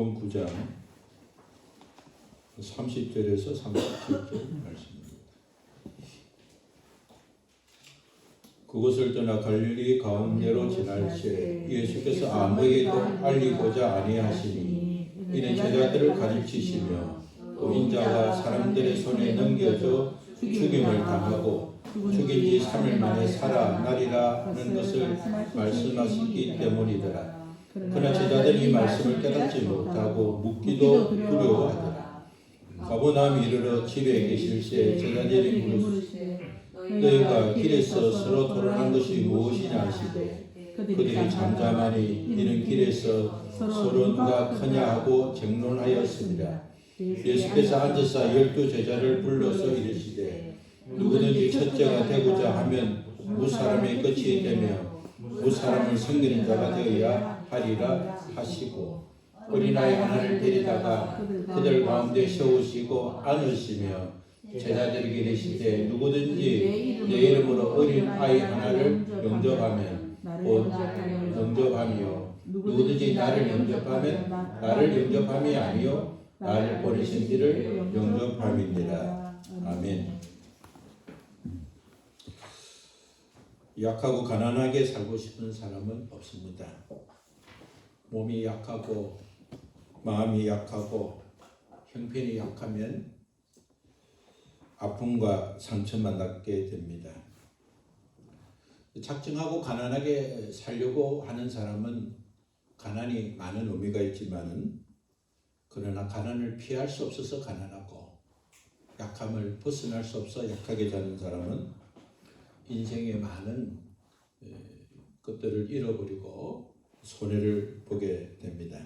요한복음 9장 30절에서 37절 말씀입니다. 그곳을 떠나 갈릴리 가운데로 지날 때 예수께서 아무에게도 알리고자 아니하시니 이는 제자들을 가르치시며 또 인자가 사람들의 손에 넘겨져 죽임을 당하고 죽인 지 3일 만에 살아나리라는 것을 말씀하시기 때문이더라. 그러나 제자들이 이 말씀을 깨닫지 못하고 묻기도 두려워하더라. 가버나움에 이르러 집에 계실 때 제자들이 물으시되 너희가 길에서 서로 토론한 것이 무엇이냐 하시되 그들이 잠잠하니 이는 길에서 서로 누가 크냐 하고 쟁론하였습니다. 예수께서 앉으사 12 제자를 불러서 이르시되 누구든지 첫째가 되고자 하면 무사람의 끝이 되며 무사람을 섬기는 자가 되어야 하리라 하시고 어린아이 하나를 데리다가 그들 가운데 세우시고 안으시며 제자들에게 이르시되 누구든지 내 이름으로 어린아이 하나를 영접하면 곧 영접하며 누구든지 나를 영접하면 나를 영접함이 아니요 나를 보내신 이를 영접함이니라. 아멘. 약하고 가난하게 살고 싶은 사람은 없습니다. 몸이 약하고 마음이 약하고 형편이 약하면 아픔과 상처만 낳게 됩니다. 작정하고 가난하게 살려고 하는 사람은 가난이 많은 의미가 있지만은 그러나 가난을 피할 수 없어서 가난하고 약함을 벗어날 수 없어 약하게 사는 사람은 인생의 많은 것들을 잃어버리고 손해를 보게 됩니다.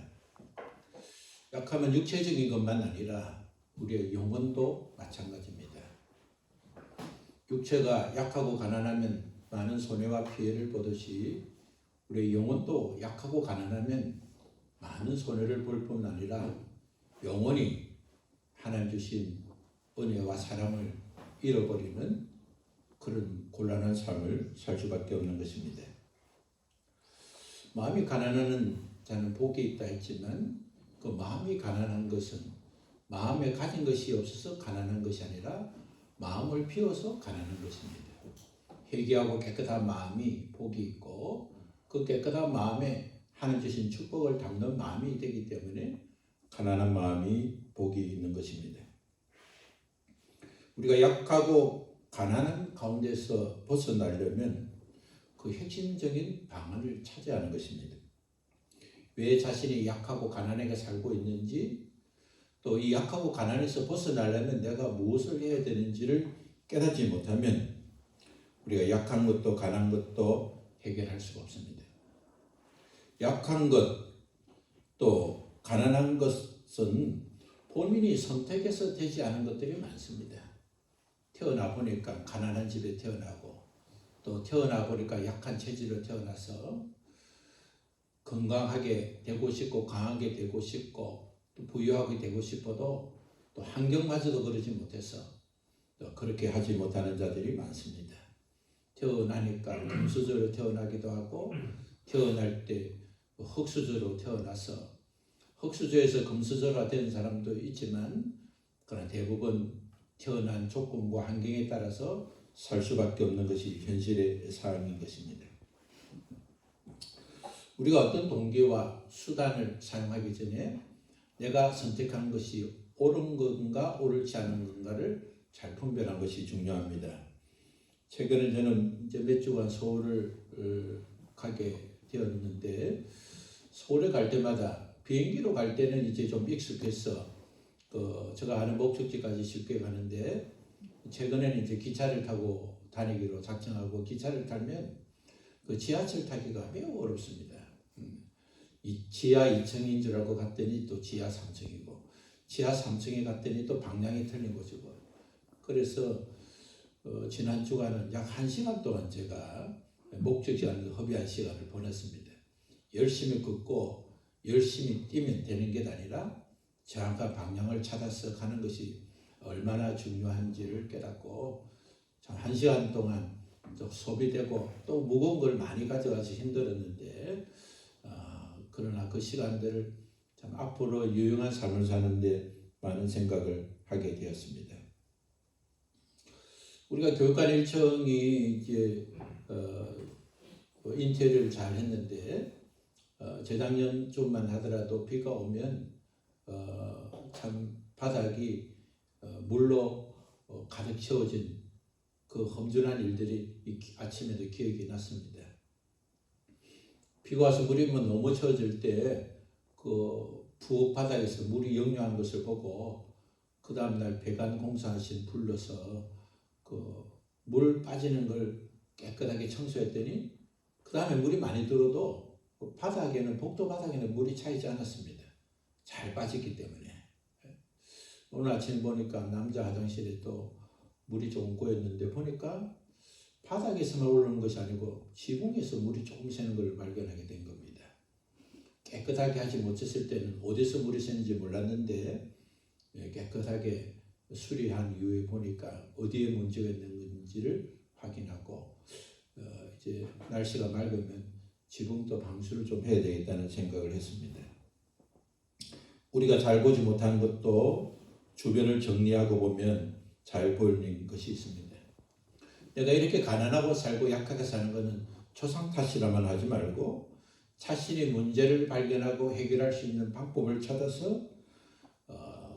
약함은 육체적인 것만 아니라 우리의 영혼도 마찬가지입니다. 육체가 약하고 가난하면 많은 손해와 피해를 보듯이 우리의 영혼도 약하고 가난하면 많은 손해를 볼 뿐 아니라 영원히 하나님 주신 은혜와 사랑을 잃어버리는 그런 곤란한 삶을 살 수밖에 없는 것입니다. 마음이 가난한 자는 복이 있다 했지만 그 마음이 가난한 것은 마음에 가진 것이 없어서 가난한 것이 아니라 마음을 비워서 가난한 것입니다. 회개하고 깨끗한 마음이 복이 있고 그 깨끗한 마음에 하나님 주신 축복을 담는 마음이 되기 때문에 가난한 마음이 복이 있는 것입니다. 우리가 약하고 가난한 가운데서 벗어나려면 그 핵심적인 방안을 차지하는 것입니다. 왜 자신이 약하고 가난하게 살고 있는지 또 이 약하고 가난에서 벗어나려면 내가 무엇을 해야 되는지를 깨닫지 못하면 우리가 약한 것도 가난한 것도 해결할 수가 없습니다. 약한 것 또 가난한 것은 본인이 선택해서 되지 않은 것들이 많습니다. 태어나 보니까 가난한 집에 태어나고 또 태어나 보니까 약한 체질로 태어나서 건강하게 되고 싶고 강하게 되고 싶고 또 부유하게 되고 싶어도 또 환경마저도 그러지 못해서 또 그렇게 하지 못하는 자들이 많습니다. 태어나니까 금수저로 태어나기도 하고 태어날 때 흙수저로 태어나서 흙수저에서 금수저가 된 사람도 있지만 그러나 대부분 태어난 조건과 환경에 따라서 살 수밖에 없는 것이 현실의 상황인 것입니다. 우리가 어떤 동기와 수단을 사용하기 전에 내가 선택한 것이 옳은 건가 옳지 않은 건가를 잘 분별하는 것이 중요합니다. 최근에 저는 이제 몇 주간 서울을 가게 되었는데 서울에 갈 때마다 비행기로 갈 때는 이제 좀 익숙해서 제가 아는 목적지까지 쉽게 가는데 최근에는 이제 기차를 타고 다니기로 작정하고 기차를 타면 그 지하철 타기가 매우 어렵습니다. 이 지하 2층인 줄 알고 갔더니 또 지하 3층이고 지하 3층에 갔더니 또 방향이 틀린 것이고 그래서 지난 주간은 약 1시간 동안 제가 목적지 안에서 허비한 시간을 보냈습니다. 열심히 걷고 열심히 뛰면 되는 게 아니라 정확한 방향을 찾아서 가는 것이 얼마나 중요한지를 깨닫고 참 1시간 동안 소비되고 또 무거운 걸 많이 가져가서 힘들었는데 그러나 그 시간들을 참 앞으로 유용한 삶을 사는데 많은 생각을 하게 되었습니다. 우리가 교육관 1청이 이제 인테리어를 잘 했는데 재작년 좀만 하더라도 비가 오면 참 바닥이 물로 가득 채워진 그 험준한 일들이 아침에도 기억이 났습니다. 비가 와서 물이 너무 채워질 때 그 부엌 바닥에서 물이 역류한 것을 보고 그 다음날 배관 공사하신 불러서 그 물 빠지는 걸 깨끗하게 청소했더니 그 다음에 물이 많이 들어도 바닥에는 복도 바닥에는 물이 차이지 않았습니다. 잘 빠졌기 때문에. 오늘 아침 보니까 남자 화장실에 또 물이 조금 고였는데 보니까 바닥에서만 오르는 것이 아니고 지붕에서 물이 조금 새는 걸 발견하게 된 겁니다. 깨끗하게 하지 못했을 때는 어디서 물이 새는지 몰랐는데 깨끗하게 수리한 이후에 보니까 어디에 문제가 있는지를 확인하고 이제 날씨가 맑으면 지붕도 방수를 좀 해야 되겠다는 생각을 했습니다. 우리가 잘 보지 못한 것도 주변을 정리하고 보면 잘 보이는 것이 있습니다. 내가 이렇게 가난하고 살고 약하게 사는 것은 초상 탓이라만 하지 말고 자신의 문제를 발견하고 해결할 수 있는 방법을 찾아서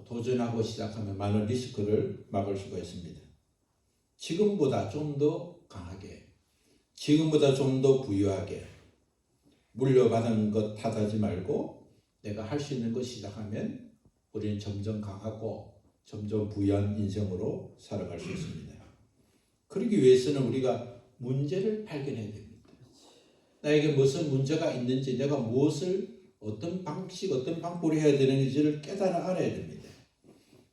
도전하고 시작하면 많은 리스크를 막을 수가 있습니다. 지금보다 좀 더 강하게, 지금보다 좀 더 부유하게 물려받은 것 탓하지 말고 내가 할 수 있는 것 시작하면 우리는 점점 강하고 점점 부유한 인생으로 살아갈 수 있습니다. 그러기 위해서는 우리가 문제를 발견해야 됩니다. 나에게 무슨 문제가 있는지, 내가 무엇을 어떤 방식, 어떤 방법으로 해야 되는지를 깨달아 알아야 됩니다.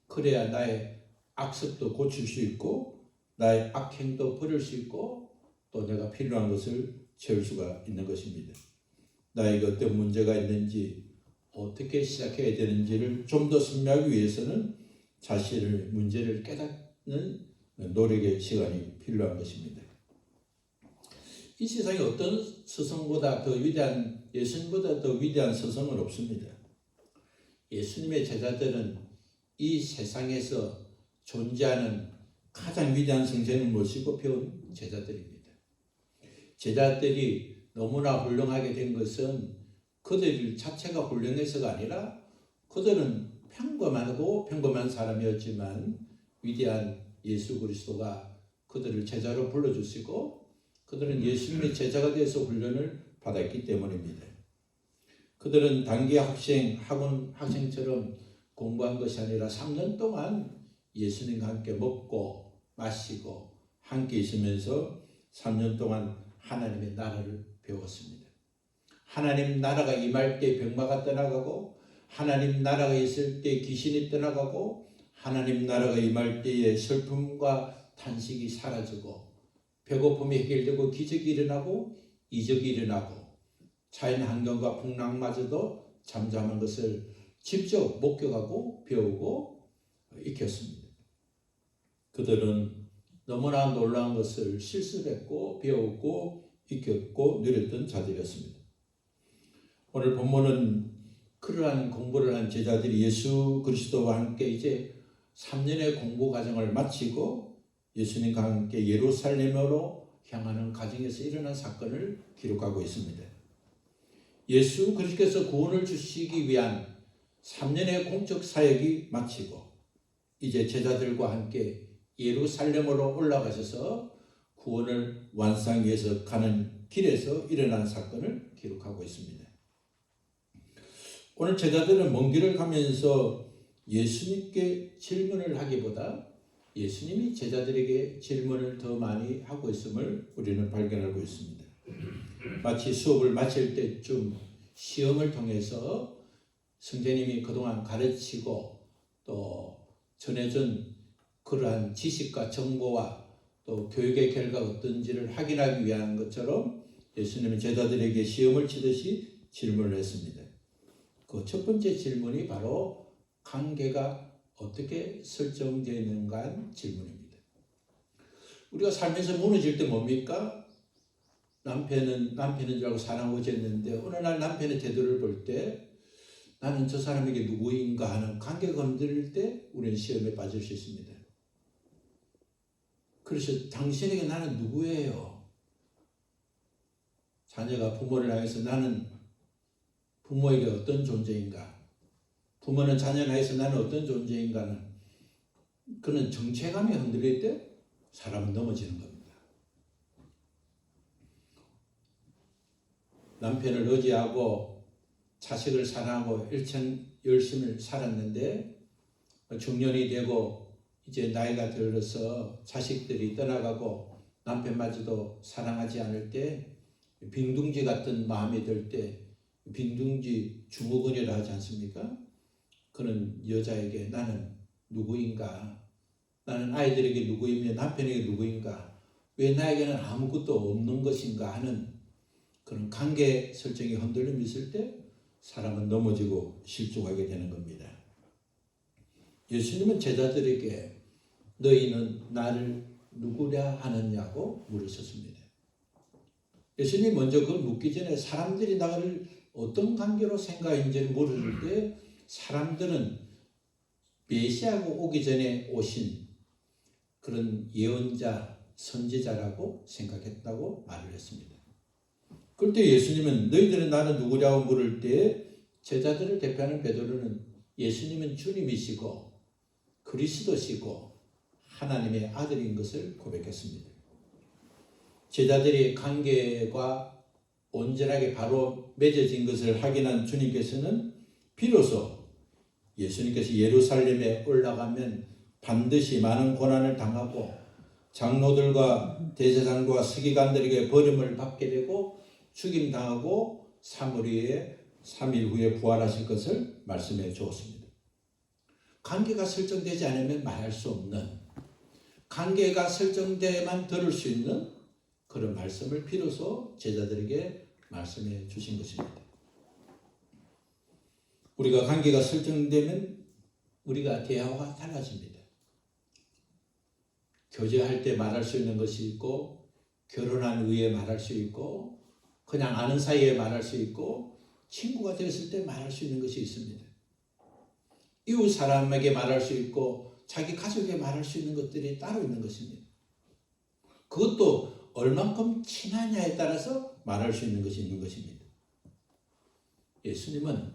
그래야 나의 악습도 고칠 수 있고 나의 악행도 버릴 수 있고 또 내가 필요한 것을 채울 수가 있는 것입니다. 나에게 어떤 문제가 있는지 어떻게 시작해야 되는지를 좀 더 설명하기 위해서는 자신의 문제를 깨닫는 노력의 시간이 필요한 것입니다. 이 세상에 어떤 스승보다 더 위대한, 예수님보다 더 위대한 스승은 없습니다. 예수님의 제자들은 이 세상에서 존재하는 가장 위대한 선생을 모시고 배운 제자들입니다. 제자들이 너무나 훌륭하게 된 것은 그들 자체가 훌륭해서가 아니라 그들은 평범하고 평범한 사람이었지만 위대한 예수 그리스도가 그들을 제자로 불러주시고 그들은 예수님의 제자가 되어서 훈련을 받았기 때문입니다. 그들은 단기 학생, 학원 학생처럼 공부한 것이 아니라 3년 동안 예수님과 함께 먹고 마시고 함께 있으면서 3년 동안 하나님의 나라를 배웠습니다. 하나님 나라가 임할 때 병마가 떠나가고 하나님 나라가 있을 때 귀신이 떠나가고 하나님 나라가 임할 때에 슬픔과 탄식이 사라지고 배고픔이 해결되고 기적이 일어나고 이적이 일어나고 자연환경과 풍랑마저도 잠잠한 것을 직접 목격하고 배우고 익혔습니다. 그들은 너무나 놀라운 것을 실습했고 배우고 익혔고 누렸던 자들이었습니다. 오늘 본문은 그러한 공부를 한 제자들이 예수 그리스도와 함께 이제 3년의 공부 과정을 마치고 예수님과 함께 예루살렘으로 향하는 과정에서 일어난 사건을 기록하고 있습니다. 예수 그리스도께서 구원을 주시기 위한 3년의 공적 사역이 마치고 이제 제자들과 함께 예루살렘으로 올라가셔서 구원을 완성하기 위해서 가는 길에서 일어난 사건을 기록하고 있습니다. 오늘 제자들은 먼 길을 가면서 예수님께 질문을 하기보다 예수님이 제자들에게 질문을 더 많이 하고 있음을 우리는 발견하고 있습니다. 마치 수업을 마칠 때쯤 시험을 통해서 성자님이 그동안 가르치고 또 전해준 그러한 지식과 정보와 또 교육의 결과가 어떤지를 확인하기 위한 것처럼 예수님은 제자들에게 시험을 치듯이 질문을 했습니다. 그 첫 번째 질문이 바로 관계가 어떻게 설정되어 있는가 하는 질문입니다. 우리가 살면서 무너질 때 뭡니까? 남편인 줄 알고 사랑하고 졌는데 어느 날 남편의 태도를 볼 때 나는 저 사람에게 누구인가 하는 관계가 흔들릴 때 우리는 시험에 빠질 수 있습니다. 그래서 당신에게 나는 누구예요? 자녀가 부모를 향해서 나는 부모에게 어떤 존재인가? 부모는 자녀를 향해서 나는 어떤 존재인가는 그런 정체감이 흔들릴 때 사람은 넘어지는 겁니다. 남편을 의지하고 자식을 사랑하고 열심히 살았는데 중년이 되고 이제 나이가 들어서 자식들이 떠나가고 남편마저도 사랑하지 않을 때 빈둥지 같은 마음이 들 때 빈둥지 증후군이라 하지 않습니까? 그런 여자에게 나는 누구인가? 나는 아이들에게 누구이며 남편에게 누구인가? 왜 나에게는 아무것도 없는 것인가 하는 그런 관계 설정이 흔들림이 있을 때 사람은 넘어지고 실족하게 되는 겁니다. 예수님은 제자들에게 너희는 나를 누구랴 하느냐고 물으셨습니다. 예수님이 먼저 그걸 묻기 전에 사람들이 나를 어떤 관계로 생각하는지를 물을 때 사람들은 메시아가 오기 전에 오신 그런 예언자, 선지자라고 생각했다고 말을 했습니다. 그럴 때 예수님은 너희들은 나는 누구냐고 물을 때 제자들을 대표하는 베드로는 예수님은 주님이시고 그리스도시고 하나님의 아들인 것을 고백했습니다. 제자들이 관계가 온전하게 바로 맺어진 것을 확인한 주님께서는 비로소 예수님께서 예루살렘에 올라가면 반드시 많은 고난을 당하고 장로들과 대제사장과 서기관들에게 버림을 받게 되고 죽임당하고 3일 후에 부활하실 것을 말씀해 주었습니다. 관계가 설정되지 않으면 말할 수 없는, 관계가 설정돼야만 들을 수 있는 그런 말씀을 비로소 제자들에게 말씀해 주신 것입니다. 우리가 관계가 설정되면 우리가 대화가 달라집니다. 교제할 때 말할 수 있는 것이 있고, 결혼한 후에 말할 수 있고, 그냥 아는 사이에 말할 수 있고, 친구가 되었을 때 말할 수 있는 것이 있습니다. 이웃 사람에게 말할 수 있고 자기 가족에게 말할 수 있는 것들이 따로 있는 것입니다. 그것도 얼만큼 친하냐에 따라서 말할 수 있는 것이 있는 것입니다. 예수님은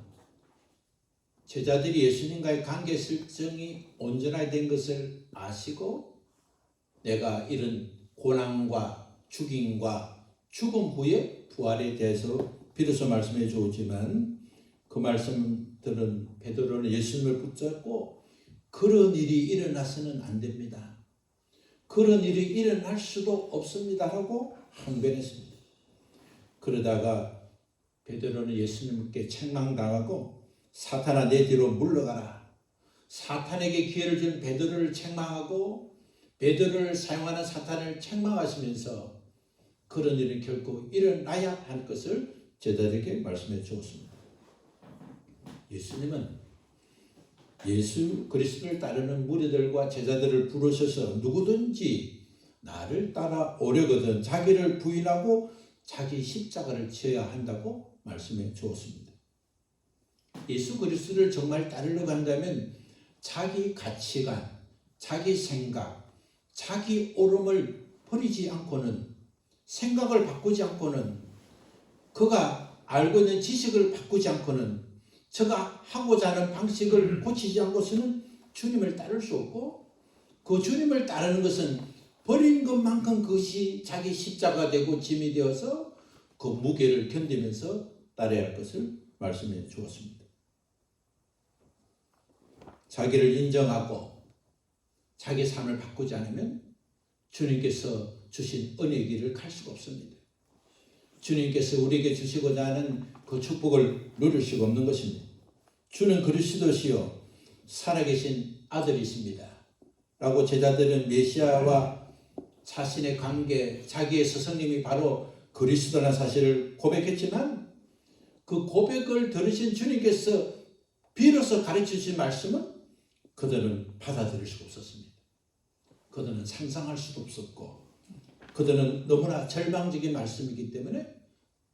제자들이 예수님과의 관계 설정이 온전하게 된 것을 아시고 내가 이런 고난과 죽임과 죽음 후에 부활에 대해서 비로소 말씀해 주었지만 그 말씀들은 베드로는 예수님을 붙잡고 그런 일이 일어나서는 안 됩니다. 그런 일이 일어날 수도 없습니다 하고 항변했습니다. 그러다가 베드로는 예수님께 책망당하고 사탄아 내 뒤로 물러가라. 사탄에게 기회를 준 베드로를 책망하고 베드로를 사용하는 사탄을 책망하시면서 그런 일은 결코 일어나야 할 것을 제자들에게 말씀해 주었습니다. 예수님은 예수 그리스도를 따르는 무리들과 제자들을 부르셔서 누구든지 나를 따라오려거든 자기를 부인하고 자기 십자가를 지어야 한다고 말씀해 주었습니다. 예수 그리스도를 정말 따르려고 한다면 자기 가치관, 자기 생각, 자기 옳음을 버리지 않고는 생각을 바꾸지 않고는 그가 알고 있는 지식을 바꾸지 않고는 저가 하고자 하는 방식을 고치지 않고서는 주님을 따를 수 없고 그 주님을 따르는 것은 버린 것만큼 그것이 자기 십자가 되고 짐이 되어서 그 무게를 견디면서 따라야 할 것을 말씀해 주었습니다. 자기를 인정하고 자기 삶을 바꾸지 않으면 주님께서 주신 은혜의 길을 갈 수가 없습니다. 주님께서 우리에게 주시고자 하는 그 축복을 누릴 수가 없는 것입니다. 주는 그리스도시요 살아계신 아들이십니다. 라고 제자들은 메시아와 자신의 관계, 자기의 스승님이 바로 그리스도라는 사실을 고백했지만 그 고백을 들으신 주님께서 비로소 가르치신 말씀은 그들은 받아들일 수가 없었습니다. 그들은 상상할 수도 없었고 그들은 너무나 절망적인 말씀이기 때문에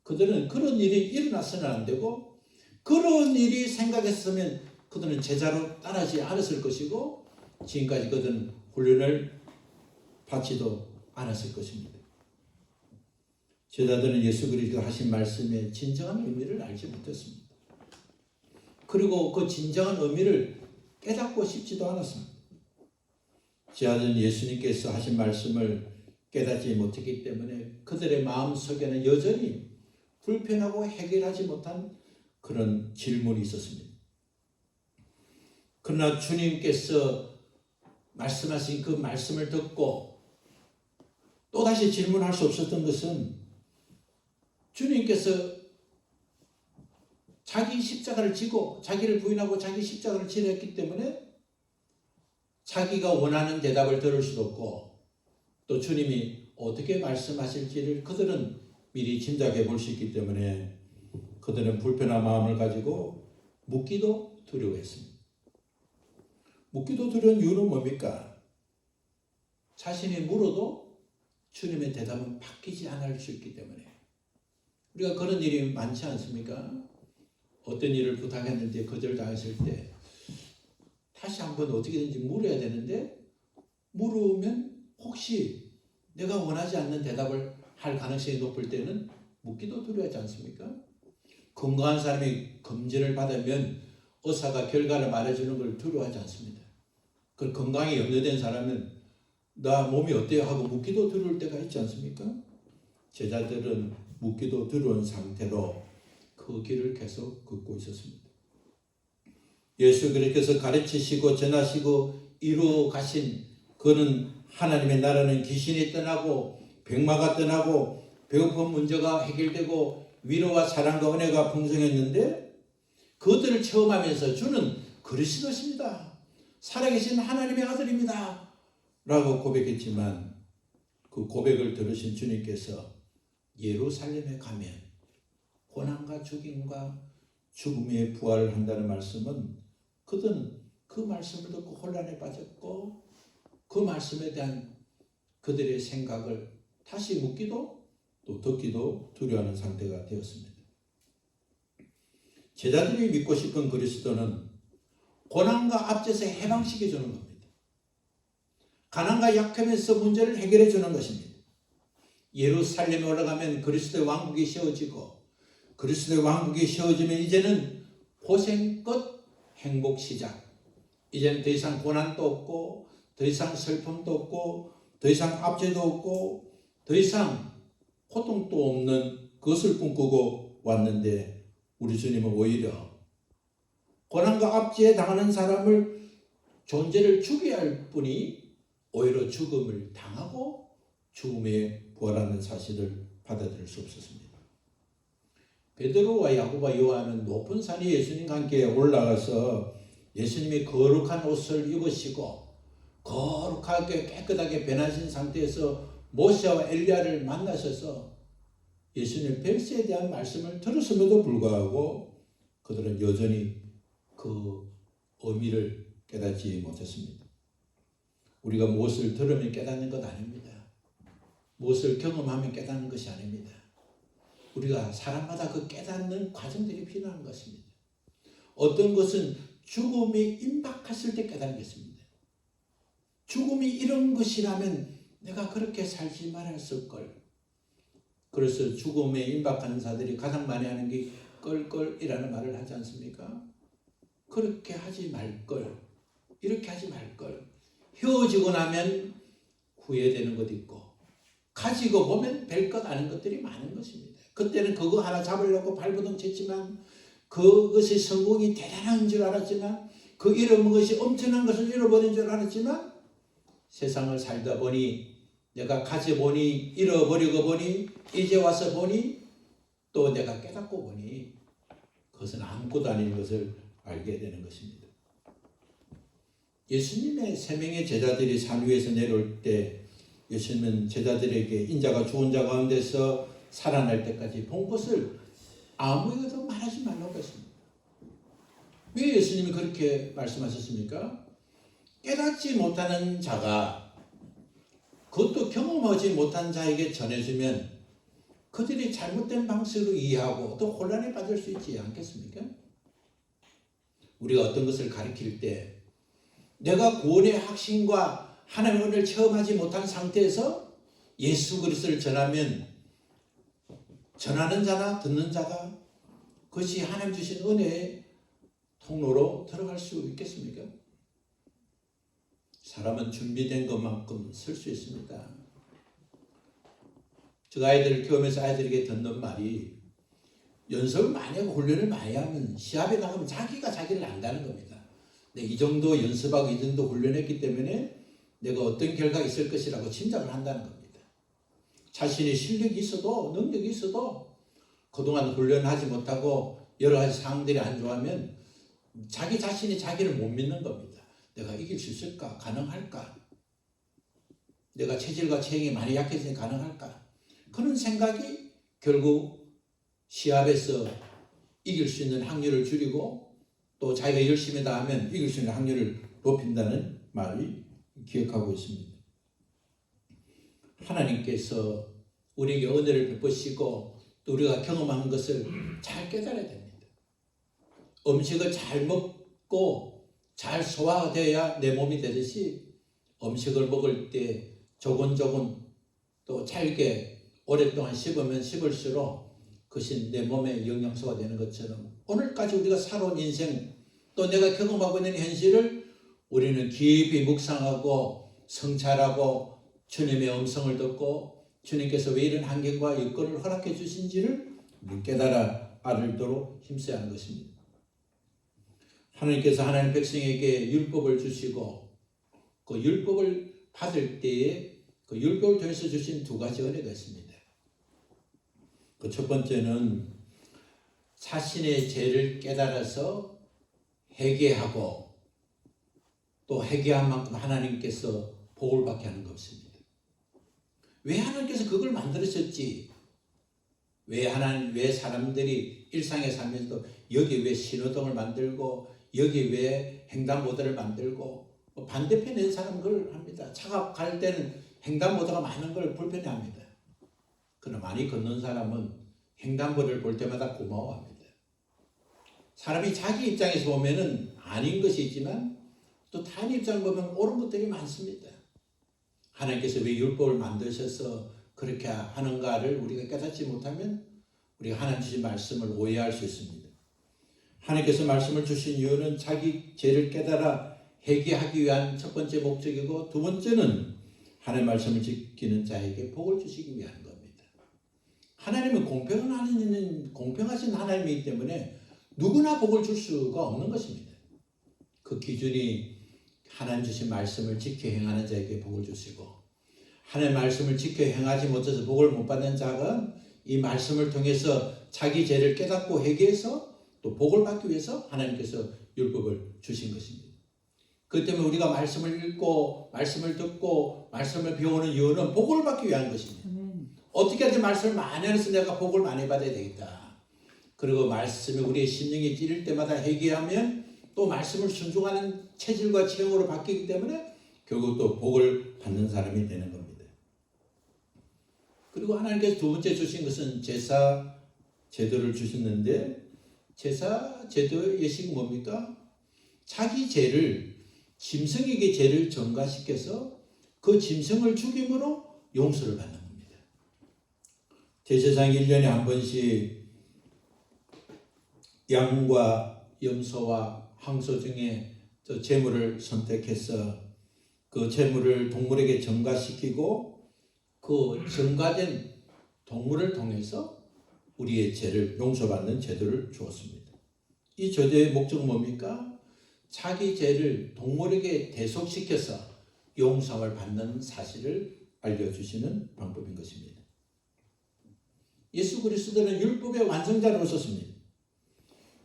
그들은 그런 일이 일어나서는 안 되고 그런 일이 생각했으면 그들은 제자로 따르지 않았을 것이고 지금까지 그들은 훈련을 받지도 않았을 것입니다. 제자들은 예수 그리스도가 하신 말씀의 진정한 의미를 알지 못했습니다. 그리고 그 진정한 의미를 깨닫고 싶지도 않았습니다. 제자들은 예수님께서 하신 말씀을 깨닫지 못했기 때문에 그들의 마음속에는 여전히 불편하고 해결하지 못한 그런 질문이 있었습니다. 그러나 주님께서 말씀하신 그 말씀을 듣고 또다시 질문할 수 없었던 것은 주님께서 자기 십자가를 지고 자기를 부인하고 자기 십자가를 지려 했기 때문에 자기가 원하는 대답을 들을 수도 없고 또 주님이 어떻게 말씀하실지를 그들은 미리 짐작해 볼 수 있기 때문에 그들은 불편한 마음을 가지고 묻기도 두려워했습니다. 묻기도 두려운 이유는 뭡니까? 자신이 물어도 주님의 대답은 바뀌지 않을 수 있기 때문에. 우리가 그런 일이 많지 않습니까? 어떤 일을 부탁했는데 거절당했을 때 다시 한번 어떻게든지 물어야 되는데 물으면 혹시 내가 원하지 않는 대답을 할 가능성이 높을 때는 묻기도 두려워하지 않습니까? 건강한 사람이 검진을 받으면 의사가 결과를 말해주는 걸 두려워하지 않습니다. 그 건강이 염려된 사람은 나 몸이 어때요? 하고 묻기도 두려울 때가 있지 않습니까? 제자들은 묻기도 두려운 상태로 그 길을 계속 걷고 있었습니다. 예수 그리스도께서 가르치시고 전하시고 이루어 가신 그는 하나님의 나라는 귀신이 떠나고 병마가 떠나고 배고픈 문제가 해결되고 위로와 사랑과 은혜가 풍성했는데 그것들을 체험하면서 주는 그리스도십니다. 살아계신 하나님의 아들입니다. 라고 고백했지만 그 고백을 들으신 주님께서 예루살렘에 가면 고난과 죽임과 죽음의 부활을 한다는 말씀은 그들은 그 말씀을 듣고 혼란에 빠졌고 그 말씀에 대한 그들의 생각을 다시 묻기도 또 듣기도 두려워하는 상태가 되었습니다. 제자들이 믿고 싶은 그리스도는 고난과 앞제에서 해방시켜 주는 겁니다. 가난과 약함에서 문제를 해결해 주는 것입니다. 예루살렘에 올라가면 그리스도의 왕국이 세워지고 그리스도의 왕국이 세워지면 이제는 고생 끝 행복 시작. 이제는 더 이상 고난도 없고 더 이상 슬픔도 없고 더 이상 압제도 없고 더 이상 고통도 없는 그것을 꿈꾸고 왔는데 우리 주님은 오히려 고난과 압제에 당하는 사람을 존재를 죽여야 할 뿐이 오히려 죽음을 당하고 죽음에 부활하는 사실을 받아들일 수 없었습니다. 베드로와 야고보와 요한은 높은 산에 예수님과 함께 올라가서 예수님이 거룩한 옷을 입으시고 거룩하게 깨끗하게 변하신 상태에서 모세와 엘리야를 만나셔서 예수님의 별세에 대한 말씀을 들었음에도 불구하고 그들은 여전히 그 의미를 깨닫지 못했습니다. 우리가 무엇을 들으면 깨닫는 것 아닙니다. 무엇을 경험하면 깨닫는 것이 아닙니다. 우리가 사람마다 그 깨닫는 과정들이 필요한 것입니다. 어떤 것은 죽음이 임박했을 때 깨닫는 것입니다. 죽음이 이런 것이라면 내가 그렇게 살지 말았을걸. 그래서 죽음에 임박하는 자들이 가장 많이 하는 게 껄껄이라는 말을 하지 않습니까? 그렇게 하지 말걸. 이렇게 하지 말걸. 헤어지고 나면 후회되는 것 있고 가지고 보면 별 것 아닌 것들이 많은 것입니다. 그때는 그거 하나 잡으려고 발버둥 쳤지만 그것이 성공이 대단한 줄 알았지만 그 잃어먹은 것이 엄청난 것을 잃어버린 줄 알았지만 세상을 살다 보니 내가 가져보니 잃어버리고 보니 이제 와서 보니 또 내가 깨닫고 보니 그것은 아무것도 아닌 것을 알게 되는 것입니다. 예수님의 세 명의 제자들이 산 위에서 내려올 때 예수님은 제자들에게 인자가 죽은 자 가운데서 살아날 때까지 본 것을 아무에게도 말하지 말라고 했습니다. 왜 예수님이 그렇게 말씀하셨습니까? 깨닫지 못하는 자가 그것도 경험하지 못한 자에게 전해주면 그들이 잘못된 방식으로 이해하고 또 혼란에 빠질 수 있지 않겠습니까? 우리가 어떤 것을 가르칠 때 내가 구원의 확신과 하나님의 은혜를 체험하지 못한 상태에서 예수 그리스도를 전하면 전하는 자나 듣는 자가 그것이 하나님 주신 은혜의 통로로 들어갈 수 있겠습니까? 사람은 준비된 것만큼 설 수 있습니다. 저 아이들을 키우면서 아이들에게 듣는 말이 연습을 많이 하고 훈련을 많이 하면 시합에 나가면 자기가 자기를 안다는 겁니다. 이 정도 연습하고 이 정도 훈련했기 때문에 내가 어떤 결과가 있을 것이라고 짐작을 한다는 겁니다. 자신의 실력이 있어도 능력이 있어도 그동안 훈련하지 못하고 여러 가지 상황들이 안 좋아하면 자기 자신이 자기를 못 믿는 겁니다. 내가 이길 수 있을까? 가능할까? 내가 체질과 체형이 많이 약해지니 가능할까? 그런 생각이 결국 시합에서 이길 수 있는 확률을 줄이고 또 자기가 열심히 다하면 이길 수 있는 확률을 높인다는 말이 기억하고 있습니다. 하나님께서 우리에게 은혜를 베푸시고 또 우리가 경험한 것을 잘 깨달아야 됩니다. 음식을 잘 먹고 잘 소화되어야 내 몸이 되듯이 음식을 먹을 때 조곤조곤 또 잘게 오랫동안 씹으면 씹을수록 그것이 내 몸에 영양소가 되는 것처럼 오늘까지 우리가 살아온 인생 또 내가 경험하고 있는 현실을 우리는 깊이 묵상하고 성찰하고 주님의 음성을 듣고 주님께서 왜 이런 환경과 여건을 허락해 주신지를 깨달아 알도록 힘써야 하는 것입니다. 하나님께서 하나님 백성에게 율법을 주시고 그 율법을 받을 때에 그 율법을 통해서 주신 두 가지 은혜가 있습니다. 그 첫 번째는 자신의 죄를 깨달아서 회개하고 또 회개한 만큼 하나님께서 복을 받게 하는 것입니다. 왜 하나님께서 그걸 만들으셨지? 왜 사람들이 일상에 살면서 여기 왜 신호등을 만들고 여기 왜 횡단보도를 만들고 반대편에 있는 사람은 그걸 합니다. 차가 갈 때는 횡단보도가 많은 걸 불편해합니다. 그러나 많이 걷는 사람은 횡단보도를 볼 때마다 고마워합니다. 사람이 자기 입장에서 보면은 아닌 것이 있지만 또 타인 입장을 보면 옳은 것들이 많습니다. 하나님께서 왜 율법을 만드셔서 그렇게 하는가를 우리가 깨닫지 못하면 우리가 하나님 주신 말씀을 오해할 수 있습니다. 하나님께서 말씀을 주신 이유는 자기 죄를 깨달아 회개하기 위한 첫 번째 목적이고 두 번째는 하나님의 말씀을 지키는 자에게 복을 주시기 위한 겁니다. 하나님은 공평하신 하나님이기 때문에 누구나 복을 줄 수가 없는 것입니다. 그 기준이 하나님 주신 말씀을 지켜 행하는 자에게 복을 주시고 하나님의 말씀을 지켜 행하지 못해서 복을 못 받는 자가 이 말씀을 통해서 자기 죄를 깨닫고 회개해서 또 복을 받기 위해서 하나님께서 율법을 주신 것입니다. 그렇기 때문에 우리가 말씀을 읽고 말씀을 듣고 말씀을 배우는 이유는 복을 받기 위한 것입니다. 어떻게 하든 말씀을 많이 해서 내가 복을 많이 받아야 되겠다. 그리고 말씀이 우리의 심령에 찌를 때마다 회개하면 또 말씀을 순종하는 체질과 체형으로 바뀌기 때문에 결국 또 복을 받는 사람이 되는 겁니다. 그리고 하나님께서 두 번째 주신 것은 제사 제도를 주셨는데 제사 제도의 예식이 뭡니까? 자기 죄를 짐승에게 죄를 전가시켜서 그 짐승을 죽임으로 용서를 받는 겁니다. 제사장이 1년에 한 번씩 양과 염소와 황소 중에 저 제물을 선택해서 그 제물을 동물에게 전가시키고 그 전가된 동물을 통해서 우리의 죄를 용서받는 제도를 주었습니다. 이 제도의 목적은 뭡니까? 자기 죄를 동물에게 대속시켜서 용서를 받는 사실을 알려주시는 방법인 것입니다. 예수 그리스도는 율법의 완성자로 오셨습니다.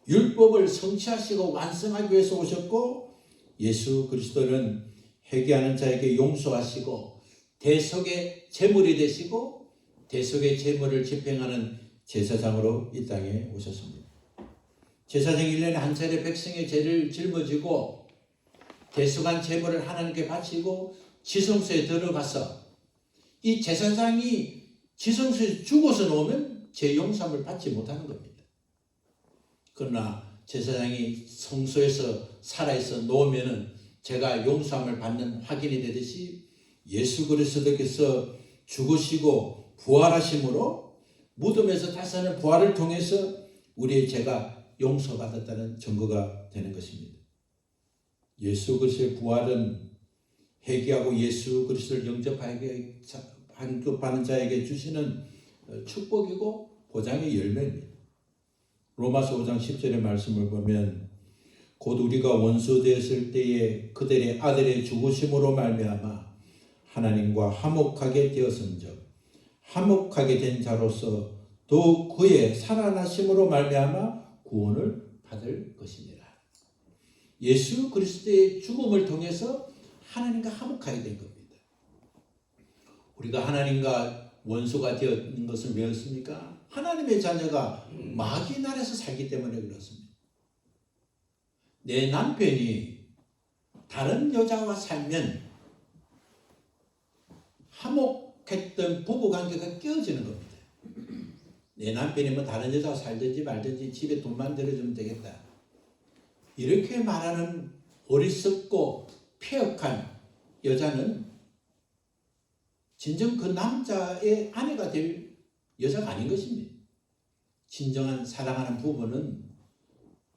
율법을 성취하시고 완성하기 위해서 오셨고 예수 그리스도는 회개하는 자에게 용서하시고 대속의 제물이 되시고 대속의 제물을 집행하는 제사장으로 이 땅에 오셨습니다. 제사장이 1년에 한 차례 백성의 죄를 짊어지고 대속한 제물을 하나님께 바치고 지성소에 들어가서 이 제사장이 지성소에 죽어서 놓으면 죄 용서함을 받지 못하는 겁니다. 그러나 제사장이 성소에서 살아있어 놓으면은 제가 용서함을 받는 확인이 되듯이 예수 그리스도께서 죽으시고 부활하심으로 무덤에서 다시 사는 부활을 통해서 우리의 죄가 용서받았다는 증거가 되는 것입니다. 예수 그리스도의 부활은 회개하고 예수 그리스도를 영접하는 자에게 주시는 축복이고 보장의 열매입니다. 로마서 5장 10절의 말씀을 보면 곧 우리가 원수 되었을 때에 그들의 아들의 죽으심으로 말미암아 하나님과 화목하게 되었은즉 화목하게 된 자로서 또 그의 살아나심으로 말미암아 구원을 받을 것이니라. 예수 그리스도의 죽음을 통해서 하나님과 화목하게 된 겁니다. 우리가 하나님과 원수가 되었는 것은 왜였습니까? 하나님의 자녀가 마귀의 나라에서 살기 때문에 그렇습니다. 내 남편이 다른 여자와 살면 화목했던 부부관계가 깨어지는 겁니다. 내 남편이 뭐 다른 여자와 살든지 말든지 집에 돈만 들여주면 되겠다. 이렇게 말하는 어리석고 폐역한 여자는 진정 그 남자의 아내가 될 여자가 아닌 것입니다. 진정한 사랑하는 부부는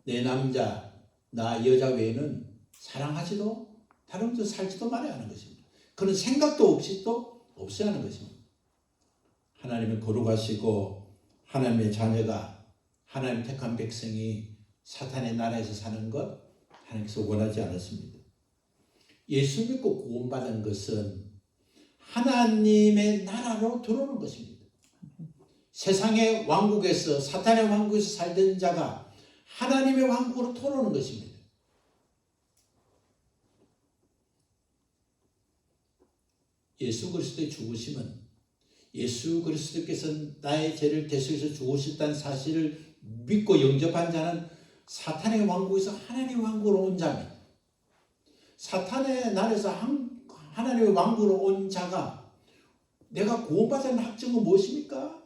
내 남자, 나 여자 외에는 사랑하지도 다른 데 살지도 말아야 하는 것입니다. 그런 생각도 없이 또 없어야 하는 것입니다. 하나님은 거룩하시고 하나님의 자녀가 하나님 택한 백성이 사탄의 나라에서 사는 것 하나님께서 원하지 않았습니다. 예수 믿고 구원받은 것은 하나님의 나라로 들어오는 것입니다. 세상의 왕국에서 사탄의 왕국에서 살던 자가 하나님의 왕국으로 들어오는 것입니다. 예수 그리스도의 죽으심은 예수 그리스도께서 나의 죄를 대속해서 죽으셨다는 사실을 믿고 영접한 자는 사탄의 왕국에서 하나님의 왕국으로 온 자입니다. 사탄의 나라에서 하나님의 왕국으로 온 자가 내가 구원받은 확증은 무엇입니까?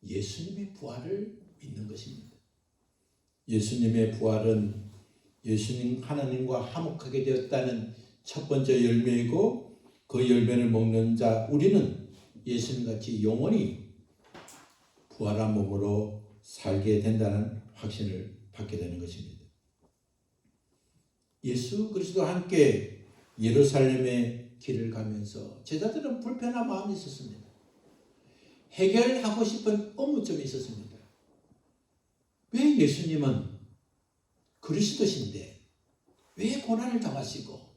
예수님의 부활을 믿는 것입니다. 예수님의 부활은 예수님 하나님과 화목하게 되었다는 첫 번째 열매이고 그 열매를 먹는 자 우리는 예수님같이 영원히 부활한 몸으로 살게 된다는 확신을 받게 되는 것입니다. 예수 그리스도와 함께 예루살렘의 길을 가면서 제자들은 불편한 마음이 있었습니다. 해결하고 싶은 의문점이 있었습니다. 왜 예수님은 그리스도신데 왜 고난을 당하시고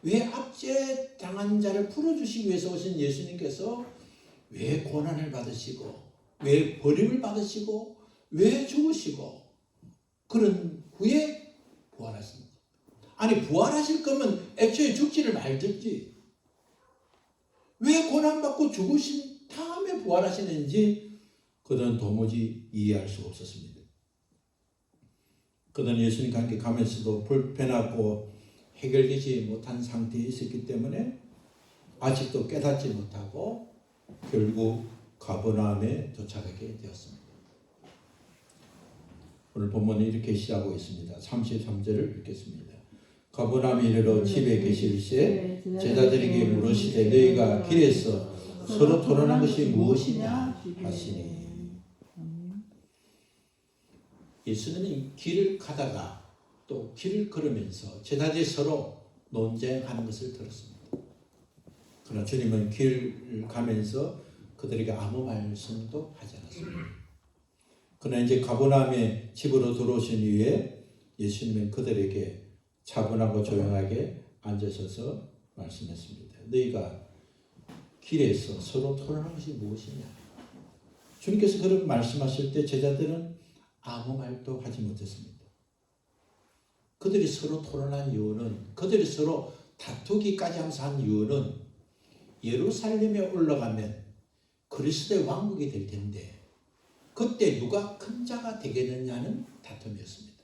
왜 압제당한 자를 풀어주시기 위해서 오신 예수님께서 왜 고난을 받으시고 왜 버림을 받으시고 왜 죽으시고 그런 후에 부활하십니까? 아니 부활하실 거면 애초에 죽지를 말든지 왜 고난받고 죽으신 다음에 부활하시는지 그들은 도무지 이해할 수 없었습니다. 그들은 예수님과 함께 가면서도 불편하고 해결되지 못한 상태에 있었기 때문에 아직도 깨닫지 못하고 결국 가버나움에 도착하게 되었습니다. 오늘 본문은 이렇게 시작하고 있습니다. 33절을 읽겠습니다. 가버나움에 이르러 집에 계실새 제자들에게 물으시되 너희가 길에서 서로 토론한 것이 무엇이냐 하시니 예수님은 길을 가다가 또 길을 걸으면서 제자들이 서로 논쟁하는 것을 들었습니다. 그러나 주님은 길을 가면서 그들에게 아무 말씀도 하지 않았습니다. 그러나 이제 가버나움에 집으로 들어오신 이후에 예수님은 그들에게 차분하고 조용하게 앉으셔서 말씀했습니다. 너희가 길에서 서로 토론한 것이 무엇이냐? 주님께서 그런 말씀하실 때 제자들은 아무 말도 하지 못했습니다. 그들이 서로 토론한 이유는 그들이 서로 다투기까지 하면서 한 이유는 예루살렘에 올라가면 그리스도의 왕국이 될 텐데 그때 누가 큰 자가 되겠느냐는 다툼이었습니다.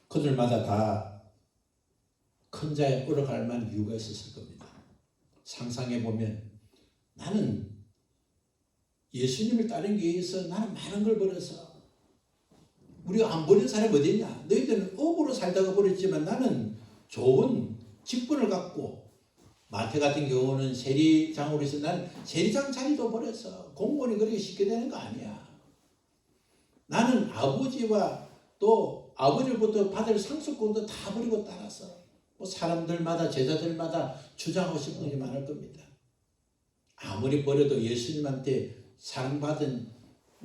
그들마다 다 큰 자에 올라갈 만한 이유가 있었을 겁니다. 상상해 보면 나는 예수님을 따르기 위해서 나는 많은 걸 벌어서 우리가 안 버린 사람이 어디 있냐? 너희들은 업으로 살다가 버렸지만 나는 좋은 직분을 갖고, 마태 같은 경우는 세리장으로 해서 난 세리장 자리도 버렸어. 공무원이 그렇게 쉽게 되는 거 아니야. 나는 아버지와 또 아버지로부터 받을 상속권도 다 버리고 따라서, 뭐 사람들마다 제자들마다 주장하고 싶은 게 많을 겁니다. 아무리 버려도 예수님한테 사랑받은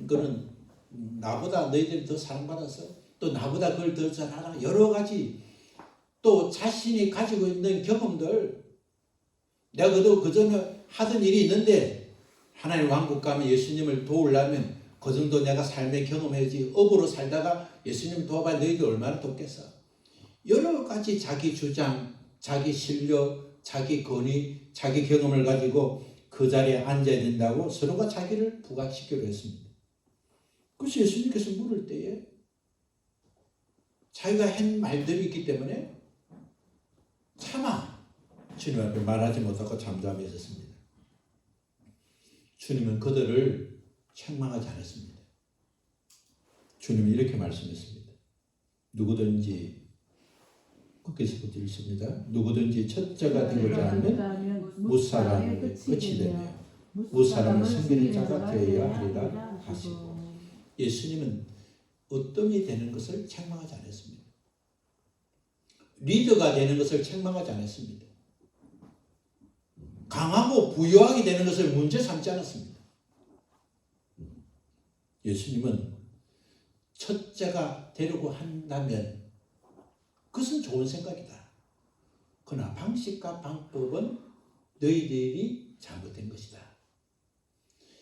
거는 나보다 너희들이 더 사랑받아서 또 나보다 그걸 더 잘 알아. 여러 가지 또 자신이 가지고 있는 경험들, 내가 그 전에 하던 일이 있는데 하나님 왕국 가면 예수님을 도우려면 그 정도 내가 삶의 경험해야지. 업으로 살다가 예수님 도와봐야 너희들 얼마나 돕겠어. 여러 가지 자기 주장, 자기 실력, 자기 권위, 자기 경험을 가지고 그 자리에 앉아야 된다고 서로가 자기를 부각시키려 했습니다. 그래서 예수님께서 물을 때에 자기가 한 말들이 있기 때문에 차마 주님 앞에 말하지 못하고 잠잠히 있었습니다. 주님은 그들을 책망하지 않았습니다. 주님은 이렇게 말씀했습니다. 누구든지, 거기서부터 읽습니다. 누구든지 첫째가 되고자 하면 무사람의 끝이 되며 무사람을 섬기는 자가 되어야 하리라 하시고, 예수님은 어떤이 되는 것을 책망하지 않았습니다. 리더가 되는 것을 책망하지 않았습니다. 강하고 부유하게 되는 것을 문제 삼지 않았습니다. 예수님은 첫째가 되려고 한다면 그것은 좋은 생각이다. 그러나 방식과 방법은 너희들이 잘못된 것이다.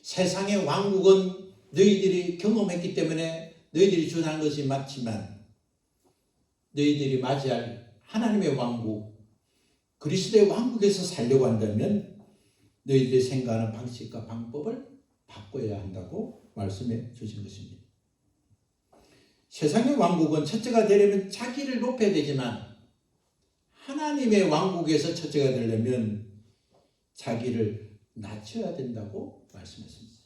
세상의 왕국은 너희들이 경험했기 때문에 너희들이 주장한 것이 맞지만 너희들이 맞이할 하나님의 왕국, 그리스도의 왕국에서 살려고 한다면 너희들이 생각하는 방식과 방법을 바꿔야 한다고 말씀해 주신 것입니다. 세상의 왕국은 첫째가 되려면 자기를 높여야 되지만 하나님의 왕국에서 첫째가 되려면 자기를 낮춰야 된다고 말씀했습니다.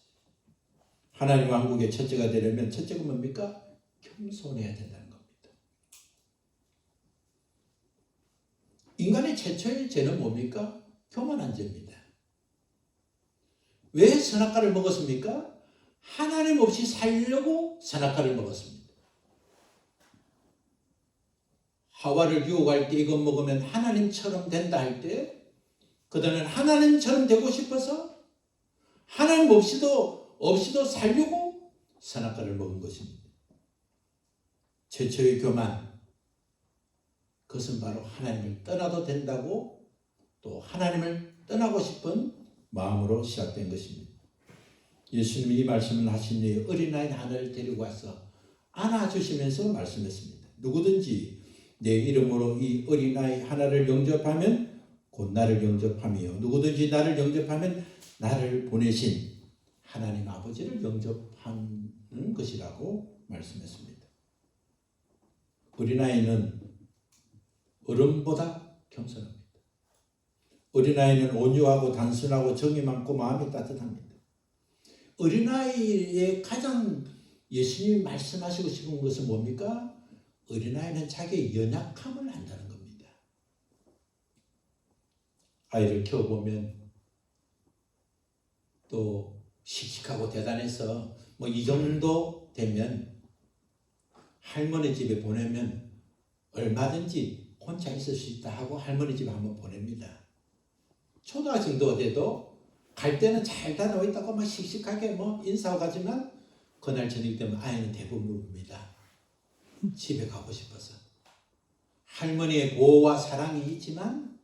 하나님 왕국의 첫째가 되려면 첫째가 뭡니까? 겸손해야 된다는 겁니다. 인간의 최초의 죄는 뭡니까? 교만한 죄입니다. 왜 선악과를 먹었습니까? 하나님 없이 살려고 선악과를 먹었습니다. 하와를 유혹할 때 이것 먹으면 하나님처럼 된다 할 때 그들은 하나님처럼 되고 싶어서 하나님 없이도 살려고 선악과를 먹은 것입니다. 최초의 교만, 그것은 바로 하나님을 떠나도 된다고 또 하나님을 떠나고 싶은 마음으로 시작된 것입니다. 예수님이 이 말씀을 하신 뒤에 어린아이 하나를 데리고 와서 안아주시면서 말씀했습니다. 누구든지 내 이름으로 이 어린아이 하나를 영접하면 곧 나를 영접하며 누구든지 나를 영접하면 나를 보내신 하나님 아버지를 영접하는 것이라고 말씀했습니다. 어린아이는 어른보다 겸손합니다. 어린아이는 온유하고 단순하고 정이 많고 마음이 따뜻합니다. 어린아이의 가장 예수님이 말씀하시고 싶은 것은 뭡니까? 어린아이는 자기의 연약함을 안다는 겁니다. 아이를 키워보면 또 씩씩하고 대단해서 뭐 이 정도 되면 할머니 집에 보내면 얼마든지 혼자 있을 수 있다 하고 할머니 집에 한번 보냅니다. 초등학생 정도 돼도 갈 때는 잘 다녀와 있다고 막 씩씩하게 뭐 인사하고 가지만 그날 저녁 되면 아이는 대부분 웁니다. 집에 가고 싶어서. 할머니의 보호와 사랑이 있지만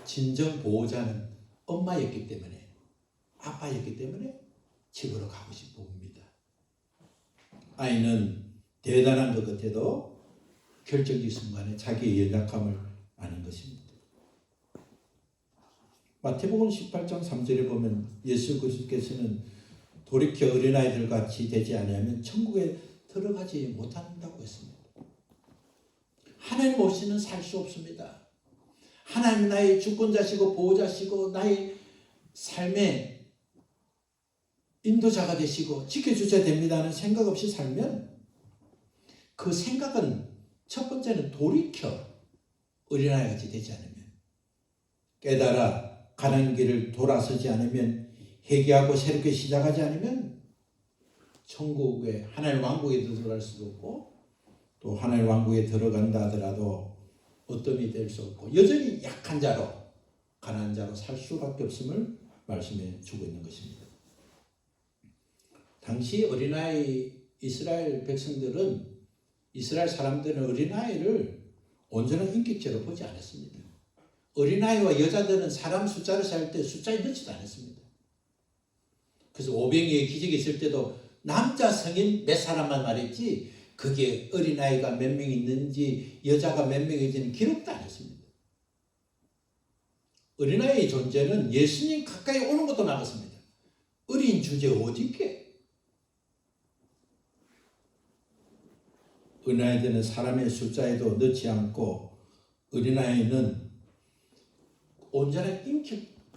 진정 보호자는 엄마였기 때문에, 아빠였기 때문에 집으로 가고 싶어 봅니다. 아이는 대단한 것 같아도 결정적 순간에 자기의 연약함을 아는 것입니다. 마태복음 18장 3절에 보면 예수 그리스도께서는 돌이켜 어린아이들 같이 되지 아니하면 천국에 들어가지 못한다고 했습니다. 하나님 없이는 살 수 없습니다. 하나님 나의 주권자시고 보호자시고 나의 삶의 인도자가 되시고 지켜주셔야 됩니다는 생각 없이 살면 그 생각은 첫 번째는 돌이켜 어린아이같이 되지 않으면, 깨달아 가는 길을 돌아서지 않으면, 회개하고 새롭게 시작하지 않으면 천국에, 하나님 왕국에 들어갈 수도 없고, 또 하나님 왕국에 들어간다 하더라도 어떤 될 수 없고 여전히 약한 자로, 가난한 자로 살 수밖에 없음을 말씀해 주고 있는 것입니다. 당시 어린아이 이스라엘 백성들은, 이스라엘 사람들은 어린아이를 온전한 인격체로 보지 않았습니다. 어린아이와 여자들은 사람 숫자를 셀 때 숫자에 넣지도 않았습니다. 그래서 오병이의 기적이 있을 때도 남자 성인 몇 사람만 말했지, 그게 어린아이가 몇 명 있는지 여자가 몇 명인지는 기록도 안 했습니다. 어린아이의 존재는 예수님 가까이 오는 것도 나갔습니다. 어린 주제 어디게? 어린아이들은 사람의 숫자에도 넣지 않고, 어린아이는 온전한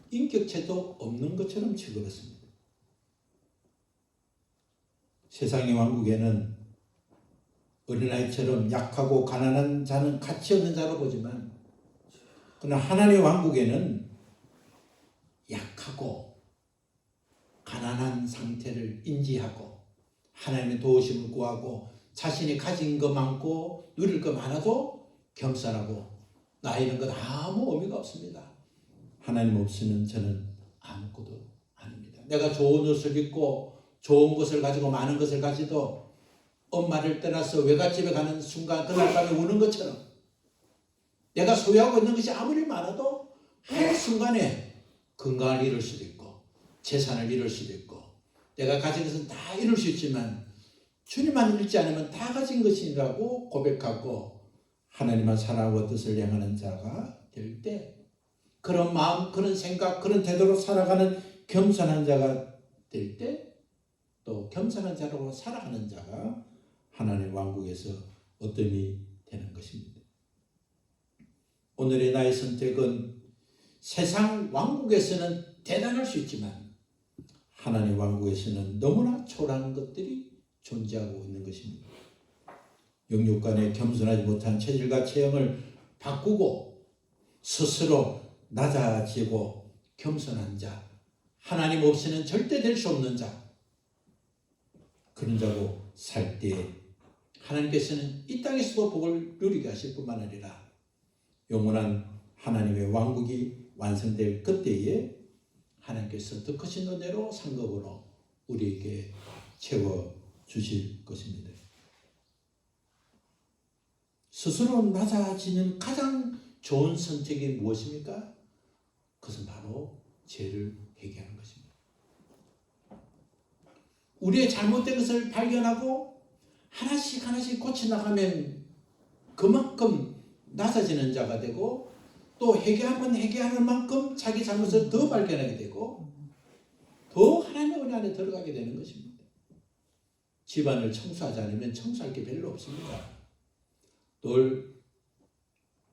인격체도 없는 것처럼 취급했습니다. 세상의 왕국에는 어린아이처럼 약하고 가난한 자는 가치 없는 자로 보지만, 그러나 하나님의 왕국에는 약하고 가난한 상태를 인지하고 하나님의 도우심을 구하고 자신이 가진 거 많고 누릴 거 많아도 겸손하고, 나 이런 건 아무 의미가 없습니다. 하나님 없이는 저는 아무것도 아닙니다. 내가 좋은 옷을 입고 좋은 것을 가지고 많은 것을 가지도 엄마를 떠나서 외갓집에 가는 순간 그날 밤에 우는 것처럼, 내가 소유하고 있는 것이 아무리 많아도 한순간에 건강을 잃을 수도 있고 재산을 잃을 수도 있고, 내가 가진 것은 다 잃을 수 있지만 주님만 잃지 않으면 다 가진 것이라고 고백하고 하나님만 사랑하고 뜻을 행하는 자가 될 때, 그런 마음, 그런 생각, 그런 태도로 살아가는 겸손한 자가 될 때, 또 겸손한 자로 살아가는 자가 하나님의 왕국에서 어뜸이 되는 것입니다. 오늘의 나의 선택은 세상 왕국에서는 대단할 수 있지만 하나님 왕국에서는 너무나 초라한 것들이 존재하고 있는 것입니다. 영육간에 겸손하지 못한 체질과 체형을 바꾸고 스스로 낮아지고 겸손한 자, 하나님 없이는 절대 될 수 없는 자, 그런 자로 살 때 하나님께서는 이 땅에서도 복을 누리게 하실 뿐만 아니라 영원한 하나님의 왕국이 완성될 그때에 하나님께서 더 크신 은혜로 상급으로 우리에게 채워주실 것입니다. 스스로 낮아지는 가장 좋은 선택이 무엇입니까? 그것은 바로 죄를 회개하는 것입니다. 우리의 잘못된 것을 발견하고 하나씩 하나씩 고쳐나가면 그만큼 낮아지는 자가 되고, 또 회개하면 회개하는 만큼 자기 잘못을 더 발견하게 되고 더 하나님의 은혜 안에 들어가게 되는 것입니다. 집안을 청소하지 않으면 청소할 게 별로 없습니다. 늘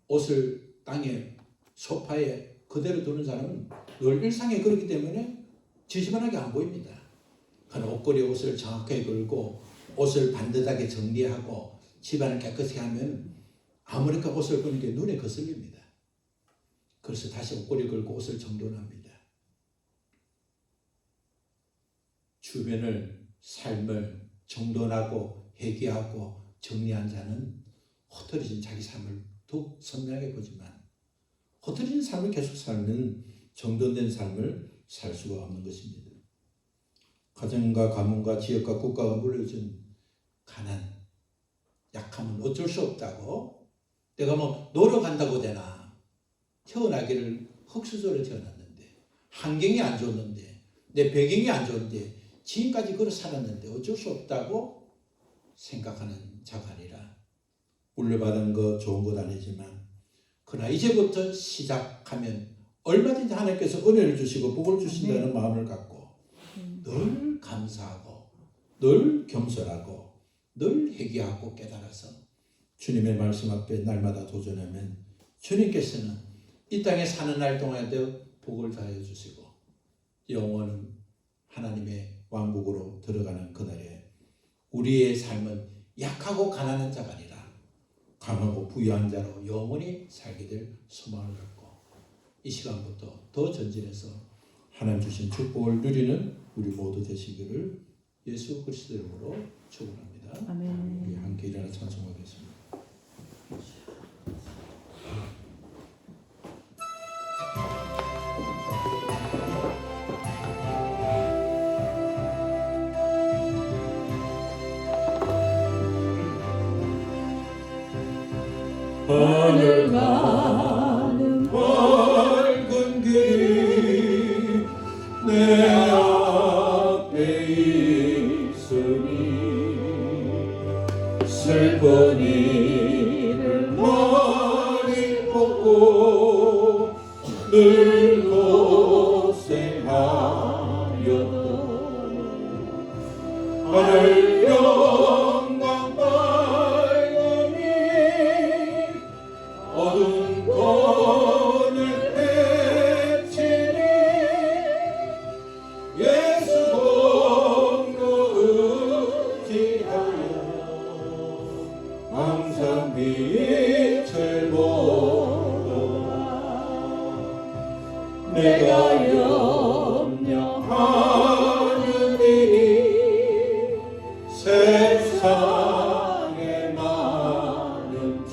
옷을 땅에 소파에 그대로 두는 사람은 늘 일상에 그렇기 때문에 지저분하게 안 보입니다. 그러나 옷걸이 옷을 정확하게 걸고 옷을 반듯하게 정리하고 집안을 깨끗이 하면 아무렇게 옷을 보는 게 눈에 거슬립니다. 그래서 다시 옷걸이 걸고 옷을 정돈합니다. 주변을, 삶을 정돈하고 회개하고 정리한 자는 흐트러진 자기 삶을 더욱 선명하게 보지만, 흐트러진 삶을 계속 살면 정돈된 삶을 살 수가 없는 것입니다. 가정과 가문과 지역과 국가가 물려준 가난, 약함은 어쩔 수 없다고, 내가 뭐 노력한다고 되나, 태어나기를 흙수저로 태어났는데, 환경이 안 좋았는데, 내 배경이 안 좋은데, 지금까지 그렇게 살았는데 어쩔 수 없다고 생각하는 자가 아니라, 물려받은 거 좋은 것 아니지만 그러나 이제부터 시작하면 얼마든지 하나님께서 은혜를 주시고 복을 주신다는 마음을 갖고 늘 감사하고 늘 겸손하고 늘 회개하고 깨달아서 주님의 말씀 앞에 날마다 도전하면 주님께서는 이 땅에 사는 날 동안에도 복을 다해 주시고 영원은 하나님의 왕국으로 들어가는 그날에 우리의 삶은 약하고 가난한 자가 아니라 강하고 부유한 자로 영원히 살게 될 소망을 갖고 이 시간부터 더 전진해서 하나님 주신 축복을 누리는 우리 모두 되시기를 예수 그리스도 이름으로 축원합니다. 아멘. 우리 함께 일어나 찬송하겠습니다. 하늘 가는 밝은 길이 내 앞에 있으니 슬픈 일을 많이 보고 늘 고생하여도 하늘 영광 밝으니 어두운 곳을 헤치니 예수 공로 의지하여 항상 빛을 보도록 내가 염려하는 일이 세상에 많은 주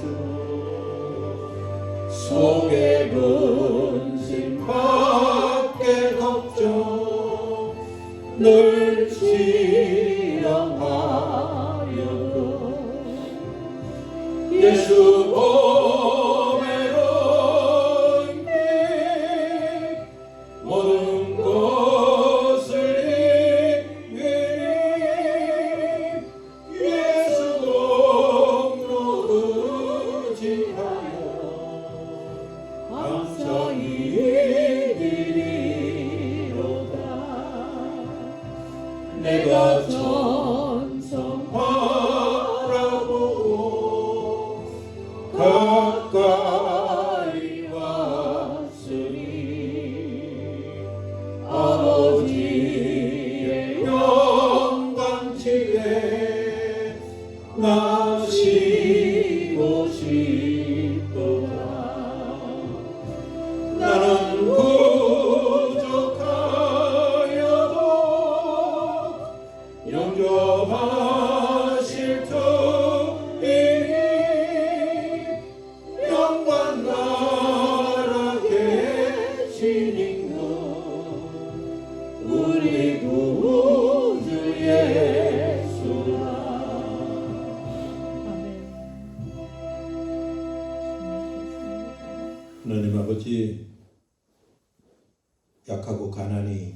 속에 근심 밖에 걱정 늘 시험하여도 예수 보배로 인해 모든 것을 이기니 예수 공로 의지하여 항상 이기리로다. 내가 전성 바라보고 가까이 왔으니 아버지의 영광치에 나시고 싶도다. 나는 부족하여도 영접하실 터이니 영광 나라 계시는 것 우리 구주 예수라. 하나님 아버지, 약하고 가난이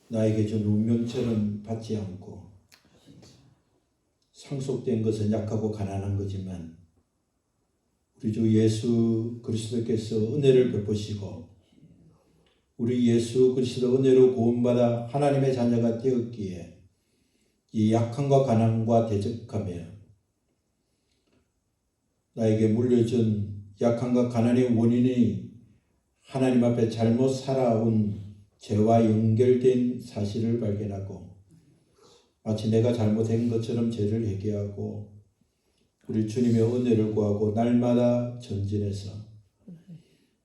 나에게 준 운명처럼 받지 않고 상속된 것은 약하고 가난한 거지만 우리 주 예수 그리스도께서 은혜를 베푸시고 우리 예수 그리스도 은혜로 구원받아 하나님의 자녀가 되었기에 이 약함과 가난과 대적하며 나에게 물려준 약함과 가난의 원인이 하나님 앞에 잘못 살아온 죄와 연결된 사실을 발견하고 마치 내가 잘못한 것처럼 죄를 회개하고 우리 주님의 은혜를 구하고 날마다 전진해서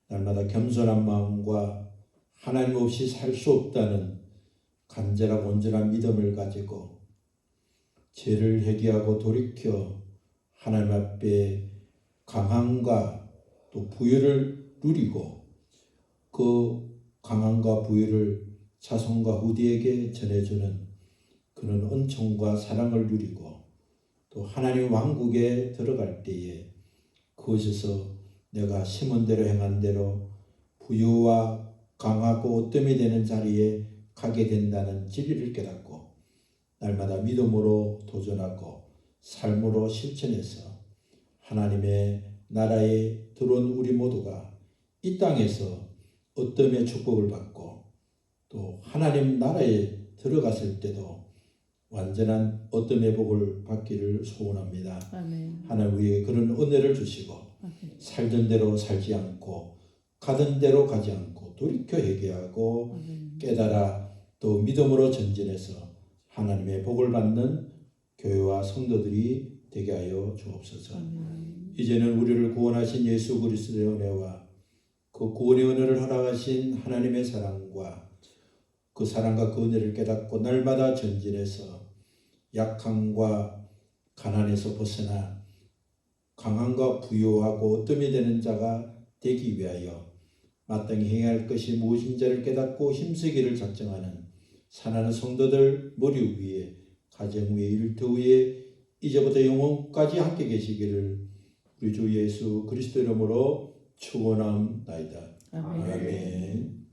날마다 겸손한 마음과 하나님 없이 살 수 없다는 간절하고 온전한 믿음을 가지고 죄를 회개하고 돌이켜 하나님 앞에 강함과 또 부유를 누리고 그 강함과 부유를 자손과 후대에게 전해주는 그런 은총과 사랑을 누리고 또 하나님 왕국에 들어갈 때에 그곳에서 내가 심은 대로 행한 대로 부유와 강하고 어뜸이 되는 자리에 가게 된다는 진리를 깨닫고 날마다 믿음으로 도전하고 삶으로 실천해서 하나님의 나라에 들어온 우리 모두가 이 땅에서 어뜸의 축복을 받고 또 하나님 나라에 들어갔을 때도 완전한 어뜸의 복을 받기를 소원합니다. 아멘. 하나님 우리에게 그런 은혜를 주시고 아멘. 살던 대로 살지 않고 가던 대로 가지 않고 돌이켜 회개하고 아멘. 깨달아 또 믿음으로 전진해서 하나님의 복을 받는 교회와 성도들이 되게 하여 주옵소서. 아멘. 이제는 우리를 구원하신 예수 그리스도의 은혜와 그 구원의 은혜를 허락하신 하나님의 사랑과 그 사랑과 그 은혜를 깨닫고 날마다 전진해서 약함과 가난에서 벗어나 강함과 부유하고 어뜸이 되는 자가 되기 위하여 마땅히 행해야 할 것이 무엇인지를 깨닫고 힘쓰기를 작정하는 사랑하는 성도들 머리 위에 가정 위에 일터 위에 이제부터 영원까지 함께 계시기를 우리 주 예수 그리스도 이름으로 축원합니다. 아멘. 아멘.